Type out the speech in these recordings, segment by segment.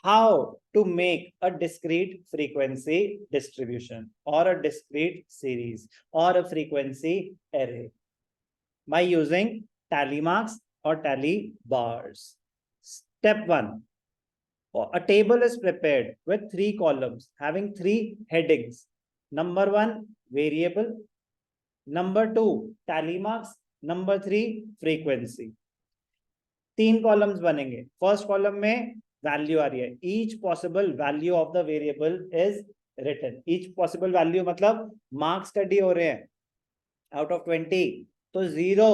how to make a discrete frequency distribution or a discrete series or a frequency array by using tally marks or tally bars. Step 1. A table is prepared with 3 columns having 3 headings. Number 1, variable. Number 2, tally marks. Number 3, frequency. 3 columns बनेंगे. First column में value आ रही है. Each possible value of the variable is written. Each possible value मतलब marks study हो रहे हैं out of 20. तो 0,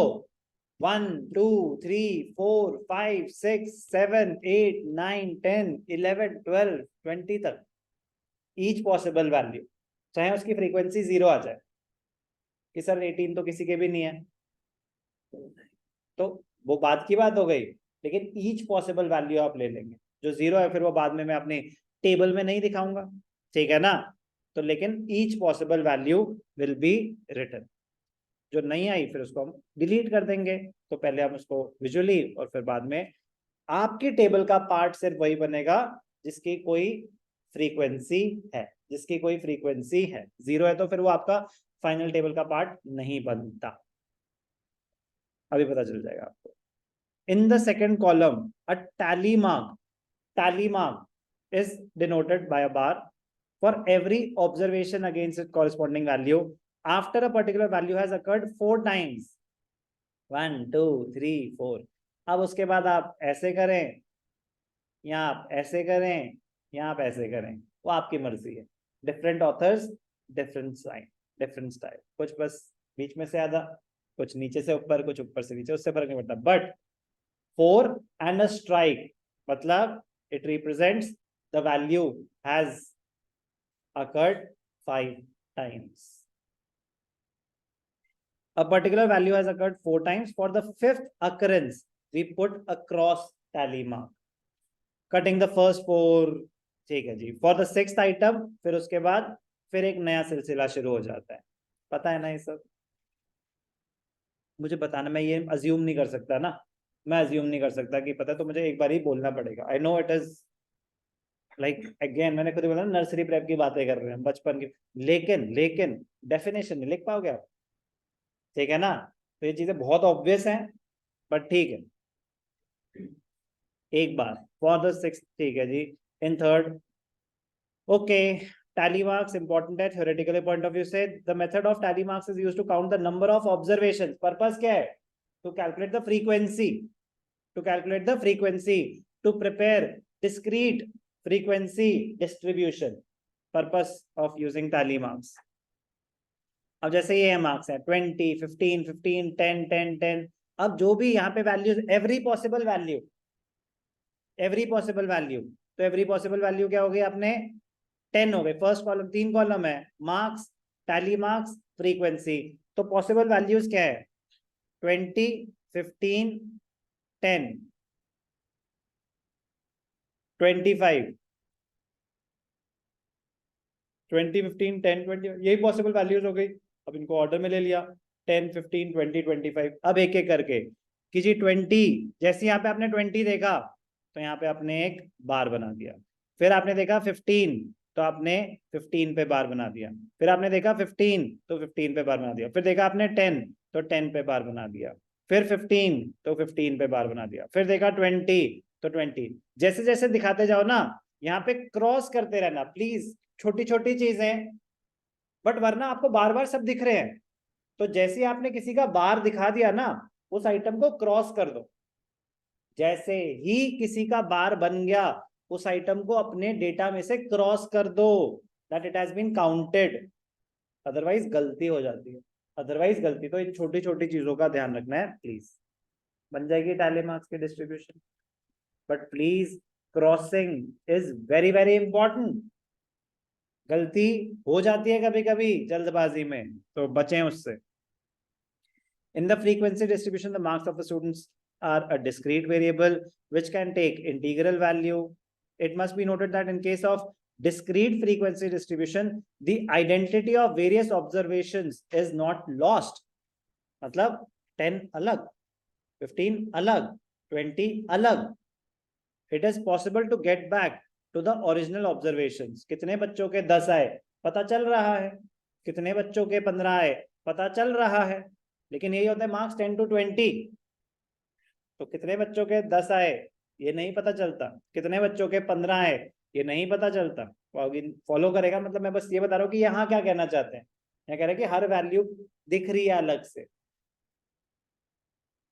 1, 2, 3, 4, 5, 6, 7, 8, 9, 10, 11, 12, 20 तक ईच पॉसिबल वैल्यू, चाहे उसकी फ्रीक्वेंसी 0 आ जाए कि सर 18 तो किसी के भी नहीं है, तो वो बात की बात हो गई. लेकिन ईच पॉसिबल वैल्यू आप ले लेंगे. जो 0 है फिर वो बाद में मैं अपने टेबल में नहीं दिखाऊंगा, ठीक है ना. तो लेकिन each possible value will be written. जो नहीं आई फिर उसको हम डिलीट कर देंगे. तो पहले हम उसको विजुअली और फिर बाद में आपकी टेबल का पार्ट सिर्फ वही बनेगा जिसकी कोई फ्रीक्वेंसी है. जिसकी कोई फ्रीक्वेंसी है. 0 है तो फिर वो आपका फाइनल टेबल का पार्ट नहीं बनता. अभी पता चल जाएगा आपको. In the second column, a tally mark is denoted by a bar for every observation against its corresponding value after a particular value has occurred 4 times. 1, 2, 3, 4. अब उसके बाद आप ऐसे करें या आप ऐसे करें या आप ऐसे करें, वो आपकी मर्जी है. Different authors, different sign, different style. कुछ बस बीच में से आधा, कुछ नीचे से ऊपर, कुछ ऊपर से नीचे, उससे फर्क नहीं पड़ता. But 4 and a strike matlab it represents the value has occurred 5 times. A particular value has occurred 4 times. For the 5th occurrence we put a cross tally mark cutting the first 4. ठीक है जी. For the 6th item फिर उसके बाद फिर एक नया सिलसिला शुरू हो जाता है. पता है ना ये सब. मुझे बताना, मैं ये अज्यूम नहीं कर सकता ना. मैं अज्यूम नहीं कर सकता कि पता, तो मुझे एक बार ही बोलना पड़ेगा. I know it is like again मैंने खुद बोला नर्सरी प्रेप की बातें कर रहे हैं, बचपन की. लेकिन डेफिनेशन नहीं लिख पाओगे आप, ठीक है ना. तो ये चीजें बहुत ऑब्वियस हैं बट ठीक है. एक बार फॉर द 6th, ठीक है जी. इन 3rd, okay. Tally marks important है theoretical point of view से. The method of tally marks is used to count the number of observations. Purpose क्या है? To calculate the frequency. To calculate the frequency. To prepare discrete frequency distribution. Purpose of using tally marks. अब जैसे ये marks है 20, 15, 15, 10, 10, 10. अब जो भी यहाँ पे values, every possible value, every possible value. तो एवरी पॉसिबल वैल्यू क्या हो गई अपने 10 हो गए. फर्स्ट कॉलम 3 कॉलम है, मार्क्स, टैली मार्क्स, फ्रीक्वेंसी. तो पॉसिबल वैल्यूज क्या है 20, 15, 10, 25, 20, 15, 10, 20. यही पॉसिबल वैल्यूज हो गई. अब इनको ऑर्डर में ले लिया 10, 15, 20, 25. अब एक एक करके कि जी 20, जैसे यहाँ पे आपने 20 देखा तो यहाँ पे आपने एक बार बना दिया. फिर आपने देखा 15 तो आपने 15 पे बार बना दिया. फिर आपने देखा 15 तो 15 पे बार बना दिया. फिर देखा आपने 10 तो 10 पे बार बना दिया. फिर 15 तो 15 पे बार बना दिया. फिर देखा 20 तो 20. जैसे जैसे दिखाते जाओ ना, यहाँ पे क्रॉस करते रहना प्लीज. छोटी छोटी चीजें बट वरना आपको बार बार सब दिख रहे हैं. तो जैसे आपने किसी का बार दिखा दिया ना, उस आइटम को क्रॉस कर दो. जैसे ही किसी का बार बन गया उस आइटम को अपने डेटा में से क्रॉस कर दो, that it has been counted. Otherwise गलती हो जाती है. तो इन छोटी छोटी चीजों का ध्यान रखना है प्लीज. बन जाएगी टैली मार्क्स की distribution. But please crossing is very very important. गलती हो जाती है कभी कभी जल्दबाजी में, तो बचें उससे. In the frequency distribution, the marks of the students are a discrete variable which can take integral value. It must be noted that in case of discrete frequency distribution, the identity of various observations is not lost. मतलब 10 अलग, 15 अलग, 20 अलग. It is possible to get back to the original observations. कितने बच्चों के 10 आए पता चल रहा है, कितने बच्चों के 15 आए पता चल रहा है, लेकिन यही होता है मार्क्स 10 to 20। तो कितने बच्चों के 10 आए ये नहीं पता चलता, कितने बच्चों के 15 आए ये नहीं पता चलता। फॉलो करेगा, मतलब मैं बस ये बता रहा हूँ कि यहाँ क्या कहना चाहते हैं, यहाँ कह रहे हैं कि हर वैल्यू दिख रही है अलग से।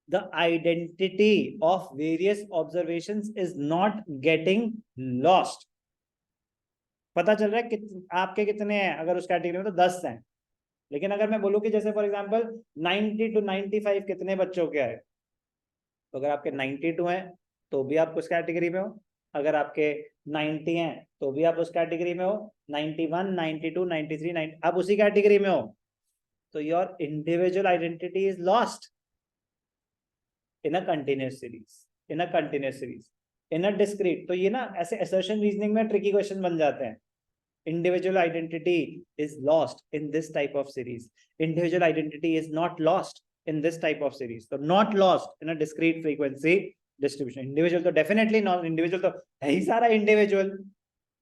The identity of various observations is not getting lost। पता चल रहा है कि आपके कितने हैं, अगर उस कैटेगरी में तो 10 हैं, लेकिन अगर मैं बोलूं कि जैसे फॉर एग्जांपल 90 to 95 कितने बच्चों के आए, तो अगर आपके 92 हैं तो भी आप उस कैटेगरी में हो, अगर आपके 90 हैं तो भी आप उस कैटेगरी में हो, 91, 92, 93, 90 आप उसी कैटेगरी में हो, तो your individual identity is lost in a continuous series, in a discrete. तो ये ना ऐसे असर्शन रीजनिंग में ट्रिकी क्वेश्चन बन जाते हैं। Individual identity is lost in this type of series, individual identity is not lost in this type of series. तो not lost in a discrete frequency distribution. Individual तो definitely not, individual तो है ही सारा individual.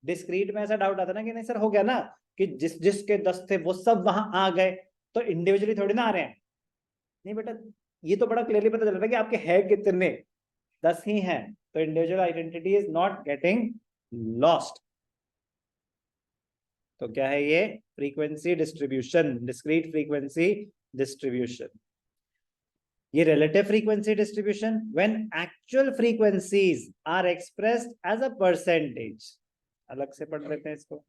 Discrete में ऐसा doubt आता ना कि नहीं सर हो गया ना कि जिसके 10 थे वो सब वहां आ गए, तो इंडिविजुअली थोड़ी ना आ रहे हैं। नहीं बेटा, ये तो बड़ा क्लियरली पता चल रहा है कि आपके है कितने, 10 ही हैं, तो individual identity is not getting lost. तो क्या है ये, frequency distribution, discrete frequency distribution. ये relative frequency distribution when actual frequencies are expressed as a percentage. अलग से पढ़ लेते हैं इसको।